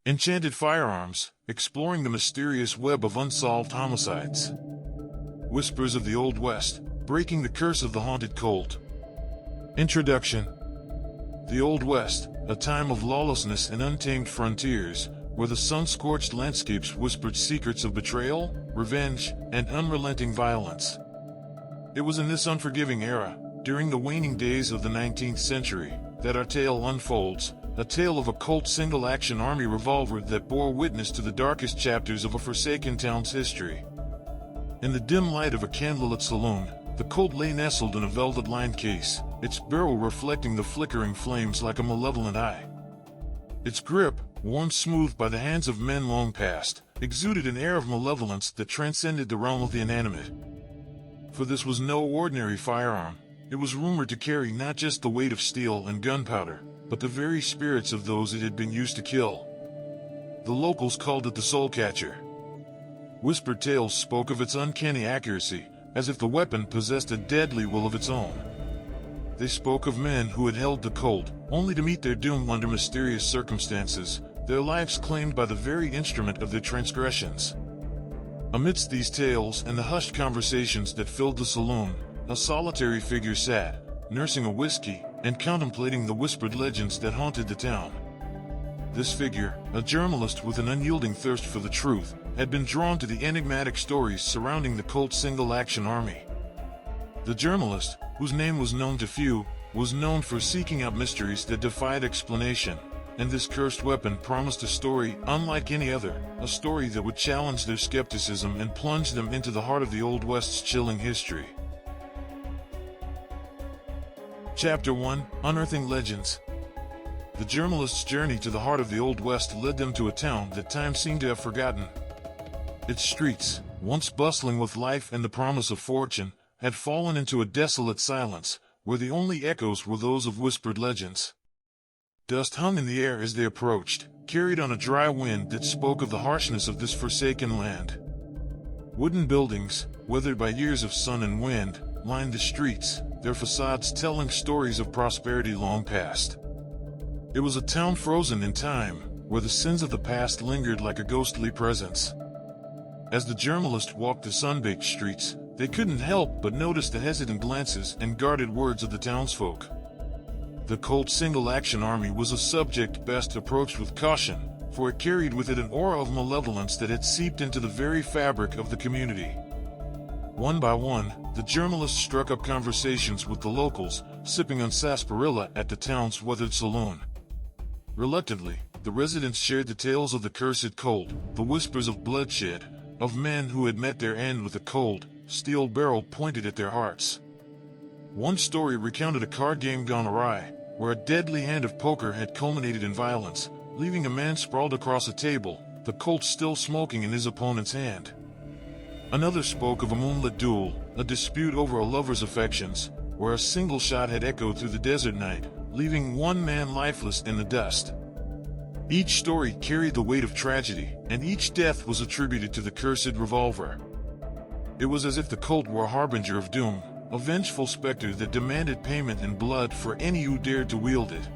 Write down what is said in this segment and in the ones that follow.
Enchanted firearms, exploring the mysterious web of unsolved homicides. Whispers of the Old West, breaking the curse of the Haunted Colt. Introduction. The Old West, a time of lawlessness and untamed frontiers, where the sun-scorched landscapes whispered secrets of betrayal, revenge, and unrelenting violence. It was in this unforgiving era, during the waning days of the 19th century, that our tale unfolds, a tale of a Colt Single Action Army revolver that bore witness to the darkest chapters of a forsaken town's history. In the dim light of a candlelit saloon, the Colt lay nestled in a velvet-lined case, its barrel reflecting the flickering flames like a malevolent eye. Its grip, worn smooth by the hands of men long past, exuded an air of malevolence that transcended the realm of the inanimate. For this was no ordinary firearm. It was rumored to carry not just the weight of steel and gunpowder, but the very spirits of those it had been used to kill. The locals called it the soul catcher. Whispered tales spoke of its uncanny accuracy, as if the weapon possessed a deadly will of its own. They spoke of men who had held the Colt, only to meet their doom under mysterious circumstances, their lives claimed by the very instrument of their transgressions. Amidst these tales and the hushed conversations that filled the saloon, a solitary figure sat, nursing a whiskey, and contemplating the whispered legends that haunted the town. This figure, a journalist with an unyielding thirst for the truth, had been drawn to the enigmatic stories surrounding the Colt Single Action Army. The journalist, whose name was known to few, was known for seeking out mysteries that defied explanation, and this cursed weapon promised a story unlike any other, a story that would challenge their skepticism and plunge them into the heart of the Old West's chilling history. Chapter 1: Unearthing Legends. The journalist's journey to the heart of the Old West led them to a town that time seemed to have forgotten. Its streets, once bustling with life and the promise of fortune, had fallen into a desolate silence, where the only echoes were those of whispered legends. Dust hung in the air as they approached, carried on a dry wind that spoke of the harshness of this forsaken land. Wooden buildings, weathered by years of sun and wind, lined the streets, their facades telling stories of prosperity long past. It was a town frozen in time, where the sins of the past lingered like a ghostly presence. As the journalist walked the sun-baked streets, they couldn't help but notice the hesitant glances and guarded words of the townsfolk. The Colt Single Action Army was a subject best approached with caution, for it carried with it an aura of malevolence that had seeped into the very fabric of the community. One by one, the journalist struck up conversations with the locals, sipping on sarsaparilla at the town's weathered saloon. Reluctantly, the residents shared the tales of the cursed Colt, the whispers of bloodshed, of men who had met their end with a cold, steel barrel pointed at their hearts. One story recounted a card game gone awry, where a deadly hand of poker had culminated in violence, leaving a man sprawled across a table, the Colt still smoking in his opponent's hand. Another spoke of a moonlit duel, a dispute over a lover's affections, where a single shot had echoed through the desert night, leaving one man lifeless in the dust. Each story carried the weight of tragedy, and each death was attributed to the cursed revolver. It was as if the Colt were a harbinger of doom, a vengeful specter that demanded payment in blood for any who dared to wield it.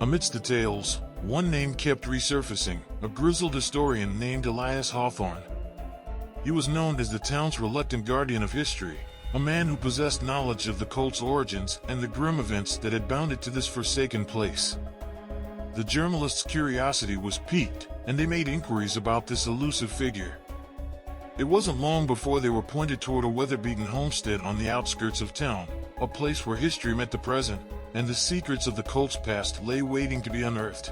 Amidst the tales, one name kept resurfacing, a grizzled historian named Elias Hawthorne. He was known as the town's reluctant guardian of history, a man who possessed knowledge of the Colt's origins and the grim events that had bound it to this forsaken place. The journalist's curiosity was piqued, and they made inquiries about this elusive figure. It wasn't long before they were pointed toward a weather-beaten homestead on the outskirts of town, a place where history met the present, and the secrets of the Colt's past lay waiting to be unearthed.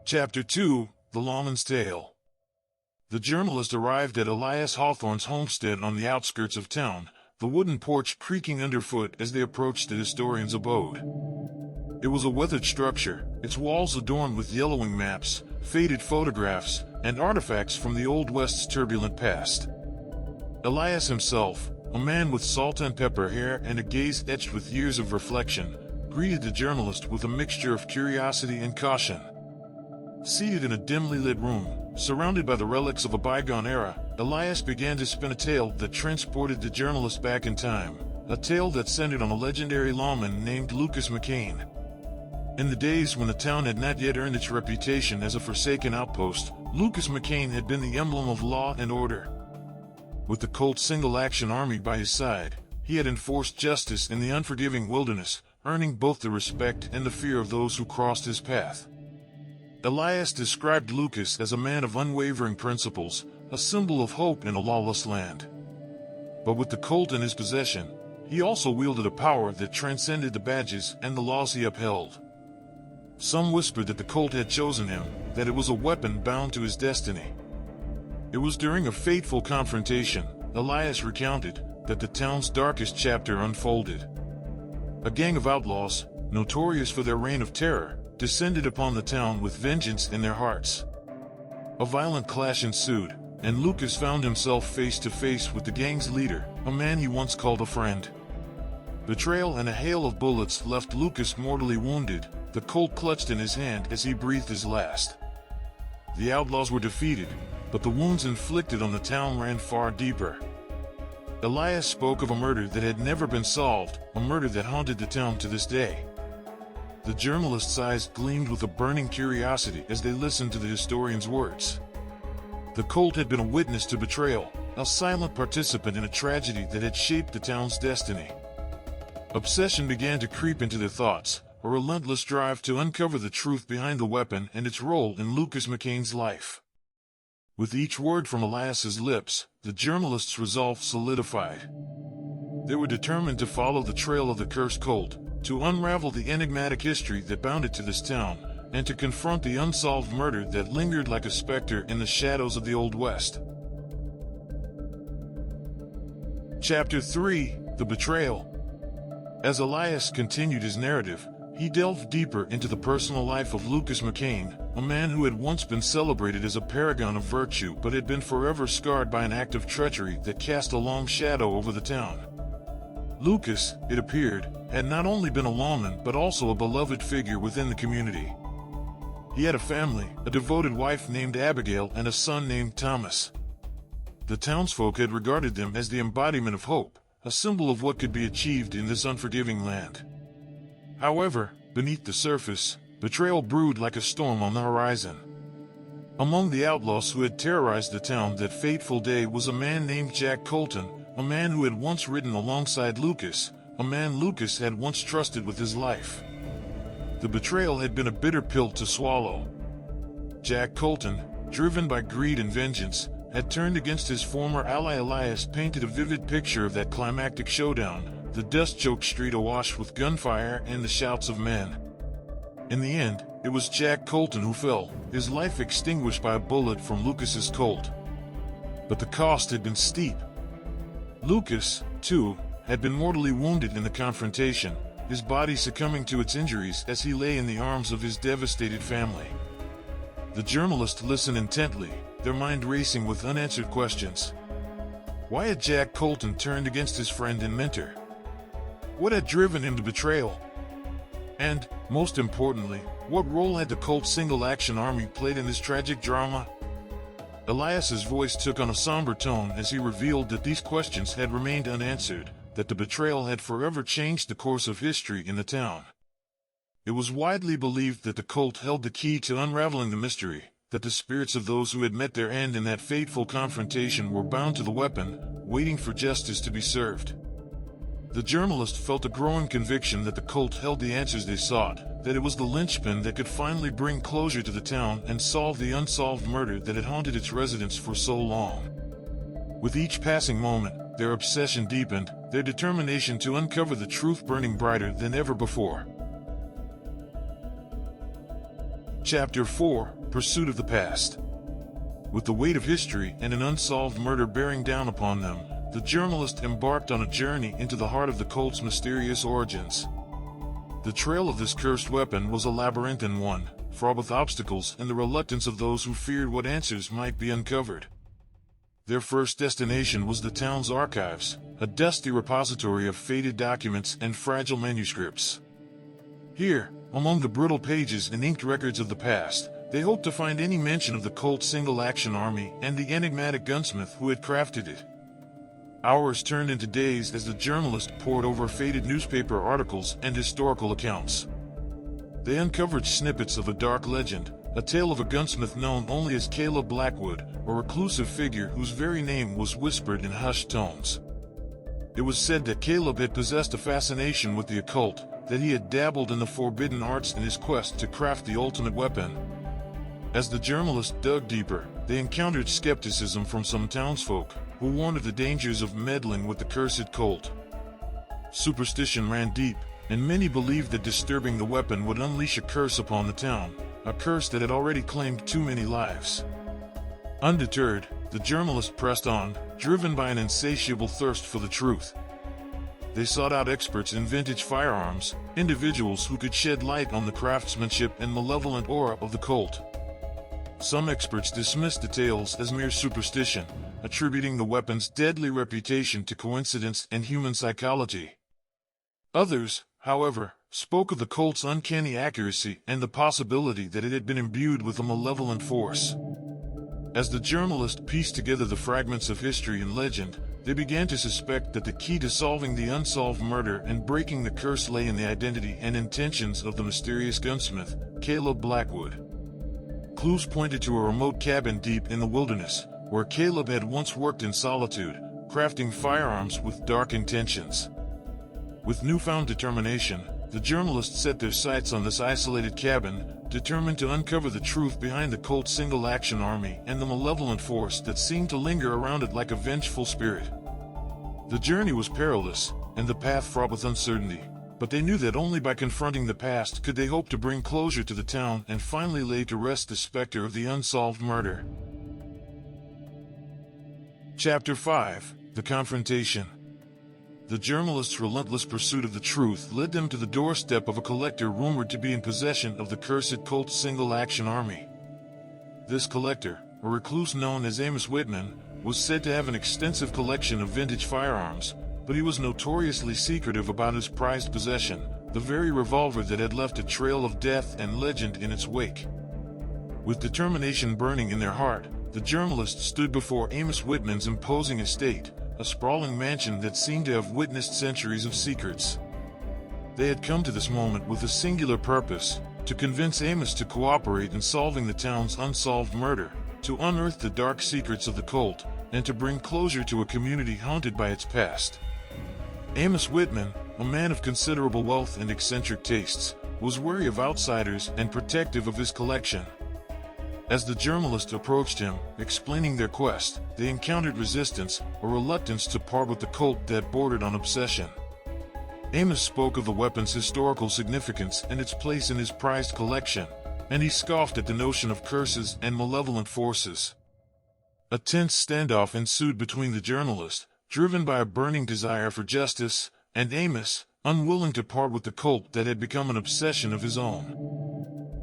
Chapter 2: The Lawman's Tale. The journalist arrived at Elias Hawthorne's homestead on the outskirts of town, the wooden porch creaking underfoot as they approached the historian's abode. It was a weathered structure, its walls adorned with yellowing maps, faded photographs, and artifacts from the Old West's turbulent past. Elias himself, a man with salt and pepper hair and a gaze etched with years of reflection, greeted the journalist with a mixture of curiosity and caution. Seated in a dimly lit room, surrounded by the relics of a bygone era, Elias began to spin a tale that transported the journalist back in time, a tale that centered on a legendary lawman named Lucas McCain. In the days when the town had not yet earned its reputation as a forsaken outpost, Lucas McCain had been the emblem of law and order. With the Colt Single Action Army by his side, he had enforced justice in the unforgiving wilderness, earning both the respect and the fear of those who crossed his path. Elias described Lucas as a man of unwavering principles, a symbol of hope in a lawless land. But with the Colt in his possession, he also wielded a power that transcended the badges and the laws he upheld. Some whispered that the Colt had chosen him, that it was a weapon bound to his destiny. It was during a fateful confrontation, Elias recounted, that the town's darkest chapter unfolded. A gang of outlaws, notorious for their reign of terror, descended upon the town with vengeance in their hearts. A violent clash ensued, and Lucas found himself face to face with the gang's leader, a man he once called a friend. Betrayal and a hail of bullets left Lucas mortally wounded, the Colt clutched in his hand as he breathed his last. The outlaws were defeated, but the wounds inflicted on the town ran far deeper. Elias spoke of a murder that had never been solved, a murder that haunted the town to this day. The journalist's eyes gleamed with a burning curiosity as they listened to the historian's words. The Colt had been a witness to betrayal, a silent participant in a tragedy that had shaped the town's destiny. Obsession began to creep into their thoughts, a relentless drive to uncover the truth behind the weapon and its role in Lucas McCain's life. With each word from Elias's lips, the journalist's resolve solidified. They were determined to follow the trail of the cursed Colt, to unravel the enigmatic history that bound it to this town, and to confront the unsolved murder that lingered like a specter in the shadows of the Old West. Chapter 3: The Betrayal. As Elias continued his narrative, he delved deeper into the personal life of Lucas McCain, a man who had once been celebrated as a paragon of virtue but had been forever scarred by an act of treachery that cast a long shadow over the town. Lucas, it appeared, had not only been a lawman but also a beloved figure within the community. He had a family, a devoted wife named Abigail and a son named Thomas. The townsfolk had regarded them as the embodiment of hope, a symbol of what could be achieved in this unforgiving land. However, beneath the surface, betrayal brewed like a storm on the horizon. Among the outlaws who had terrorized the town that fateful day was a man named Jack Colton, a man who had once ridden alongside Lucas, a man Lucas had once trusted with his life. The betrayal had been a bitter pill to swallow. Jack Colton, driven by greed and vengeance, had turned against his former ally. Elias painted a vivid picture of that climactic showdown, the dust-choked street awash with gunfire and the shouts of men. In the end, it was Jack Colton who fell, his life extinguished by a bullet from Lucas's Colt. But the cost had been steep. Lucas, too, had been mortally wounded in the confrontation, his body succumbing to its injuries as he lay in the arms of his devastated family. The journalist listened intently, their mind racing with unanswered questions. Why had Jack Colton turned against his friend and mentor? What had driven him to betrayal? And, most importantly, what role had the Colt Single Action Army played in this tragic drama? Elias's voice took on a somber tone as he revealed that these questions had remained unanswered, that the betrayal had forever changed the course of history in the town. It was widely believed that the Colt held the key to unraveling the mystery, that the spirits of those who had met their end in that fateful confrontation were bound to the weapon, waiting for justice to be served. The journalist felt a growing conviction that the Colt held the answers they sought, that it was the linchpin that could finally bring closure to the town and solve the unsolved murder that had haunted its residents for so long. With each passing moment, their obsession deepened, their determination to uncover the truth burning brighter than ever before. Chapter 4: Pursuit of the Past. With the weight of history and an unsolved murder bearing down upon them, the journalist embarked on a journey into the heart of the Colt's mysterious origins. The trail of this cursed weapon was a labyrinthine one, fraught with obstacles and the reluctance of those who feared what answers might be uncovered. Their first destination was the town's archives, a dusty repository of faded documents and fragile manuscripts. Here, among the brittle pages and inked records of the past, they hoped to find any mention of the Colt Single Action Army and the enigmatic gunsmith who had crafted it. Hours turned into days as the journalist pored over faded newspaper articles and historical accounts. They uncovered snippets of a dark legend, a tale of a gunsmith known only as Caleb Blackwood, a reclusive figure whose very name was whispered in hushed tones. It was said that Caleb had possessed a fascination with the occult, that he had dabbled in the forbidden arts in his quest to craft the ultimate weapon. As the journalists dug deeper, they encountered skepticism from some townsfolk, who warned of the dangers of meddling with the cursed Colt. Superstition ran deep, and many believed that disturbing the weapon would unleash a curse upon the town, a curse that had already claimed too many lives. Undeterred, the journalists pressed on, driven by an insatiable thirst for the truth. They sought out experts in vintage firearms, individuals who could shed light on the craftsmanship and malevolent aura of the Colt. Some experts dismissed the tales as mere superstition, attributing the weapon's deadly reputation to coincidence and human psychology. Others, however, spoke of the Colt's uncanny accuracy and the possibility that it had been imbued with a malevolent force. As the journalists pieced together the fragments of history and legend, they began to suspect that the key to solving the unsolved murder and breaking the curse lay in the identity and intentions of the mysterious gunsmith, Caleb Blackwood. Clues pointed to a remote cabin deep in the wilderness, where Caleb had once worked in solitude, crafting firearms with dark intentions. With newfound determination, the journalists set their sights on this isolated cabin, determined to uncover the truth behind the Colt Single Action Army and the malevolent force that seemed to linger around it like a vengeful spirit. The journey was perilous, and the path fraught with uncertainty, but they knew that only by confronting the past could they hope to bring closure to the town and finally lay to rest the specter of the unsolved murder. Chapter 5: The Confrontation. The journalists' relentless pursuit of the truth led them to the doorstep of a collector rumored to be in possession of the cursed Colt Single Action Army. This collector, a recluse known as Amos Whitman, was said to have an extensive collection of vintage firearms, but he was notoriously secretive about his prized possession, the very revolver that had left a trail of death and legend in its wake. With determination burning in their heart, the journalists stood before Amos Whitman's imposing estate, a sprawling mansion that seemed to have witnessed centuries of secrets. They had come to this moment with a singular purpose: to convince Amos to cooperate in solving the town's unsolved murder, to unearth the dark secrets of the Colt, and to bring closure to a community haunted by its past. Amos Whitman, a man of considerable wealth and eccentric tastes, was wary of outsiders and protective of his collection. As the journalists approached him, explaining their quest, they encountered resistance, or reluctance to part with the Colt that bordered on obsession. Amos spoke of the weapon's historical significance and its place in his prized collection, and he scoffed at the notion of curses and malevolent forces. A tense standoff ensued between the journalist, driven by a burning desire for justice, and Amos, unwilling to part with the Colt that had become an obsession of his own.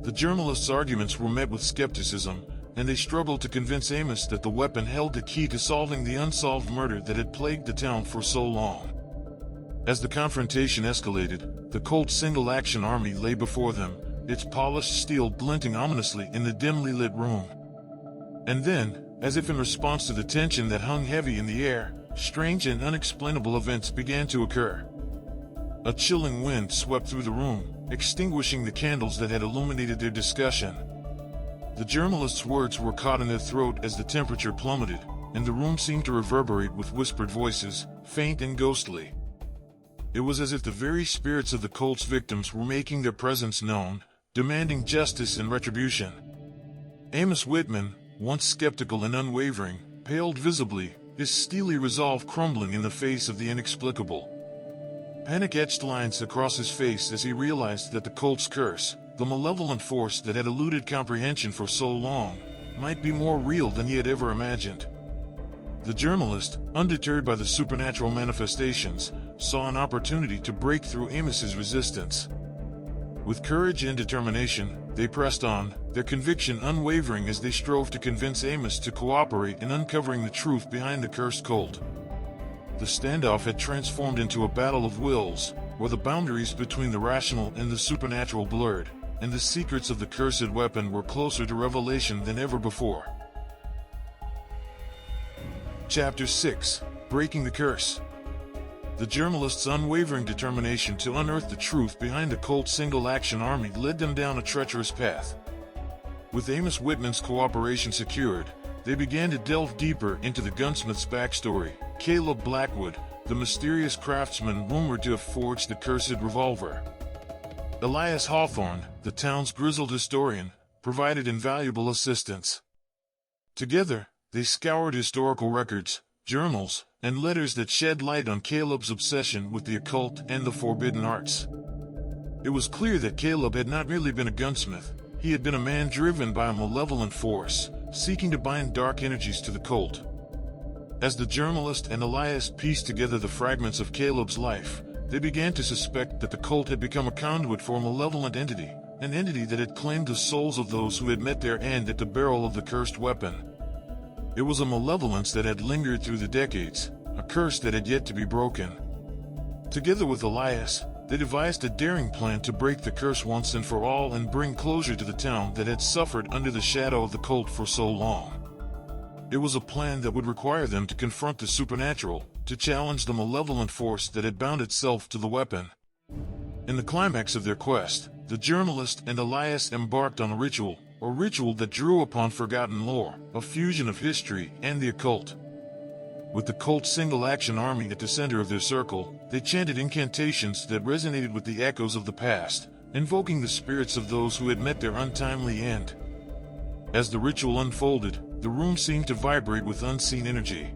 The journalists' arguments were met with skepticism, and they struggled to convince Amos that the weapon held the key to solving the unsolved murder that had plagued the town for so long. As the confrontation escalated, the Colt Single Action Army lay before them, its polished steel glinting ominously in the dimly lit room. And then, as if in response to the tension that hung heavy in the air, strange and unexplainable events began to occur. A chilling wind swept through the room, extinguishing the candles that had illuminated their discussion. The journalists' words were caught in their throat as the temperature plummeted, and the room seemed to reverberate with whispered voices, faint and ghostly. It was as if the very spirits of the Colt's victims were making their presence known, demanding justice and retribution. Amos Whitman, once skeptical and unwavering, paled visibly, his steely resolve crumbling in the face of the inexplicable. Panic etched lines across his face as he realized that the Colt's curse, the malevolent force that had eluded comprehension for so long, might be more real than he had ever imagined. The journalist, undeterred by the supernatural manifestations, saw an opportunity to break through Amos's resistance. With courage and determination, they pressed on, their conviction unwavering as they strove to convince Amos to cooperate in uncovering the truth behind the cursed Colt. The standoff had transformed into a battle of wills, where the boundaries between the rational and the supernatural blurred, and the secrets of the cursed weapon were closer to revelation than ever before. Chapter 6: Breaking the Curse. The journalist's unwavering determination to unearth the truth behind the Colt Single Action Army led them down a treacherous path. With Amos Whitman's cooperation secured, they began to delve deeper into the gunsmith's backstory, Caleb Blackwood, the mysterious craftsman rumored to have forged the cursed revolver. Elias Hawthorne, the town's grizzled historian, provided invaluable assistance. Together, they scoured historical records, journals, and letters that shed light on Caleb's obsession with the occult and the forbidden arts. It was clear that Caleb had not merely been a gunsmith, he had been a man driven by a malevolent force, seeking to bind dark energies to the Colt. As the journalist and Elias pieced together the fragments of Caleb's life, they began to suspect that the Colt had become a conduit for a malevolent entity, an entity that had claimed the souls of those who had met their end at the barrel of the cursed weapon. It was a malevolence that had lingered through the decades, a curse that had yet to be broken. Together with Elias, they devised a daring plan to break the curse once and for all and bring closure to the town that had suffered under the shadow of the Colt for so long. It was a plan that would require them to confront the supernatural, to challenge the malevolent force that had bound itself to the weapon. In the climax of their quest, the journalist and Elias embarked on a ritual that drew upon forgotten lore, a fusion of history and the occult. With the Colt Single Action Army at the center of their circle, they chanted incantations that resonated with the echoes of the past, invoking the spirits of those who had met their untimely end. As the ritual unfolded, the room seemed to vibrate with unseen energy.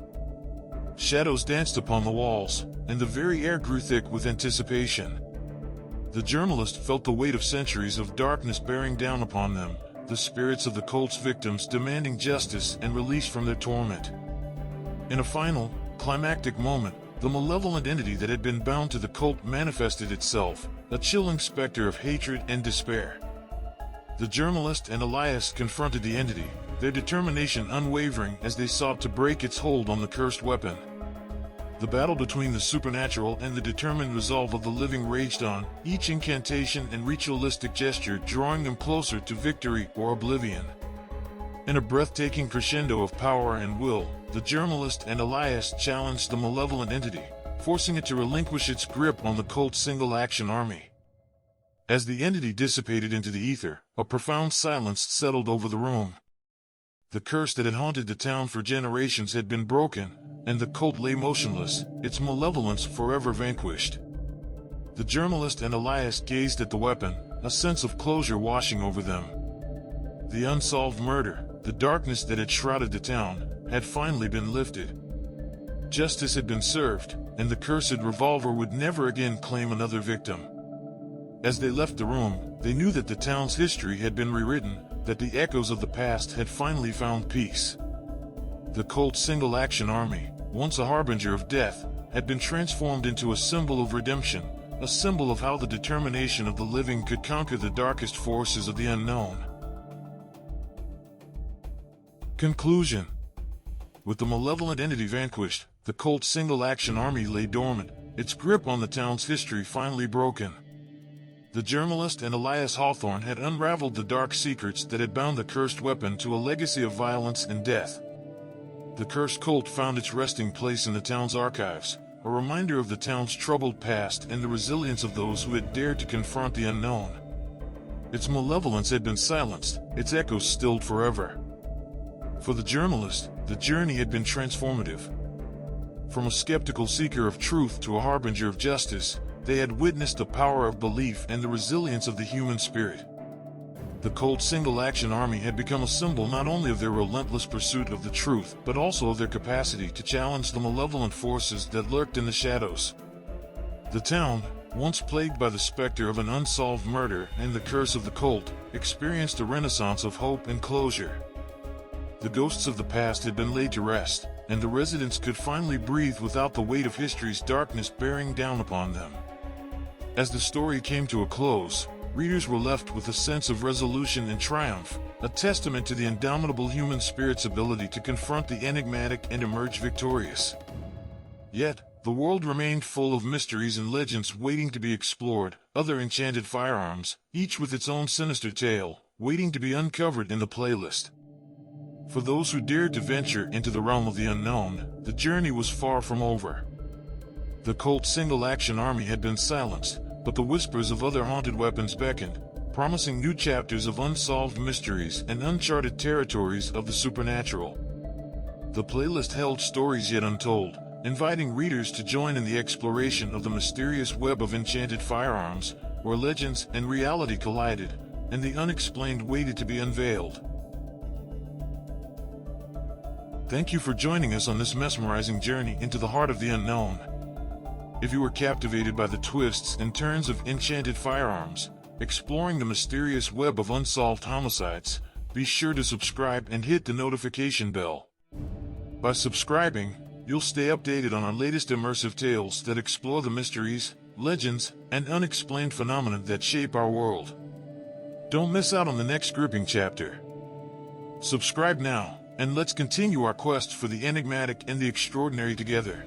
Shadows danced upon the walls, and the very air grew thick with anticipation. The journalist felt the weight of centuries of darkness bearing down upon them, the spirits of the Colt's victims demanding justice and release from their torment. In a final, climactic moment, the malevolent entity that had been bound to the Colt manifested itself, a chilling specter of hatred and despair. The journalist and Elias confronted the entity, their determination unwavering as they sought to break its hold on the cursed weapon. The battle between the supernatural and the determined resolve of the living raged on, each incantation and ritualistic gesture drawing them closer to victory or oblivion. In a breathtaking crescendo of power and will, the journalist and Elias challenged the malevolent entity, forcing it to relinquish its grip on the Colt Single Action Army. As the entity dissipated into the ether, a profound silence settled over the room. The curse that had haunted the town for generations had been broken, and the Colt lay motionless, its malevolence forever vanquished. The journalist and Elias gazed at the weapon, a sense of closure washing over them. The unsolved murder, the darkness that had shrouded the town, had finally been lifted. Justice had been served, and the cursed revolver would never again claim another victim. As they left the room, they knew that the town's history had been rewritten, that the echoes of the past had finally found peace. The Colt Single Action Army, once a harbinger of death, had been transformed into a symbol of redemption, a symbol of how the determination of the living could conquer the darkest forces of the unknown. Conclusion. With the malevolent entity vanquished, the Colt Single Action Army lay dormant, its grip on the town's history finally broken. The journalist and Elias Hawthorne had unraveled the dark secrets that had bound the cursed weapon to a legacy of violence and death. The cursed Colt found its resting place in the town's archives, a reminder of the town's troubled past and the resilience of those who had dared to confront the unknown. Its malevolence had been silenced, its echoes stilled forever. For the journalist, the journey had been transformative. From a skeptical seeker of truth to a harbinger of justice, they had witnessed the power of belief and the resilience of the human spirit. The Colt Single Action Army had become a symbol not only of their relentless pursuit of the truth, but also of their capacity to challenge the malevolent forces that lurked in the shadows. The town, once plagued by the specter of an unsolved murder and the curse of the Colt, experienced a renaissance of hope and closure. The ghosts of the past had been laid to rest, and the residents could finally breathe without the weight of history's darkness bearing down upon them. As the story came to a close, readers were left with a sense of resolution and triumph, a testament to the indomitable human spirit's ability to confront the enigmatic and emerge victorious. Yet, the world remained full of mysteries and legends waiting to be explored, other enchanted firearms, each with its own sinister tale, waiting to be uncovered in the playlist. For those who dared to venture into the realm of the unknown, the journey was far from over. The Colt Single Action Army had been silenced, but the whispers of other haunted weapons beckoned, promising new chapters of unsolved mysteries and uncharted territories of the supernatural. The playlist held stories yet untold, inviting readers to join in the exploration of the mysterious web of enchanted firearms, where legends and reality collided, and the unexplained waited to be unveiled. Thank you for joining us on this mesmerizing journey into the heart of the unknown. If you were captivated by the twists and turns of enchanted firearms, exploring the mysterious web of unsolved homicides, be sure to subscribe and hit the notification bell. By subscribing, you'll stay updated on our latest immersive tales that explore the mysteries, legends, and unexplained phenomena that shape our world. Don't miss out on the next gripping chapter. Subscribe now, and let's continue our quest for the enigmatic and the extraordinary together.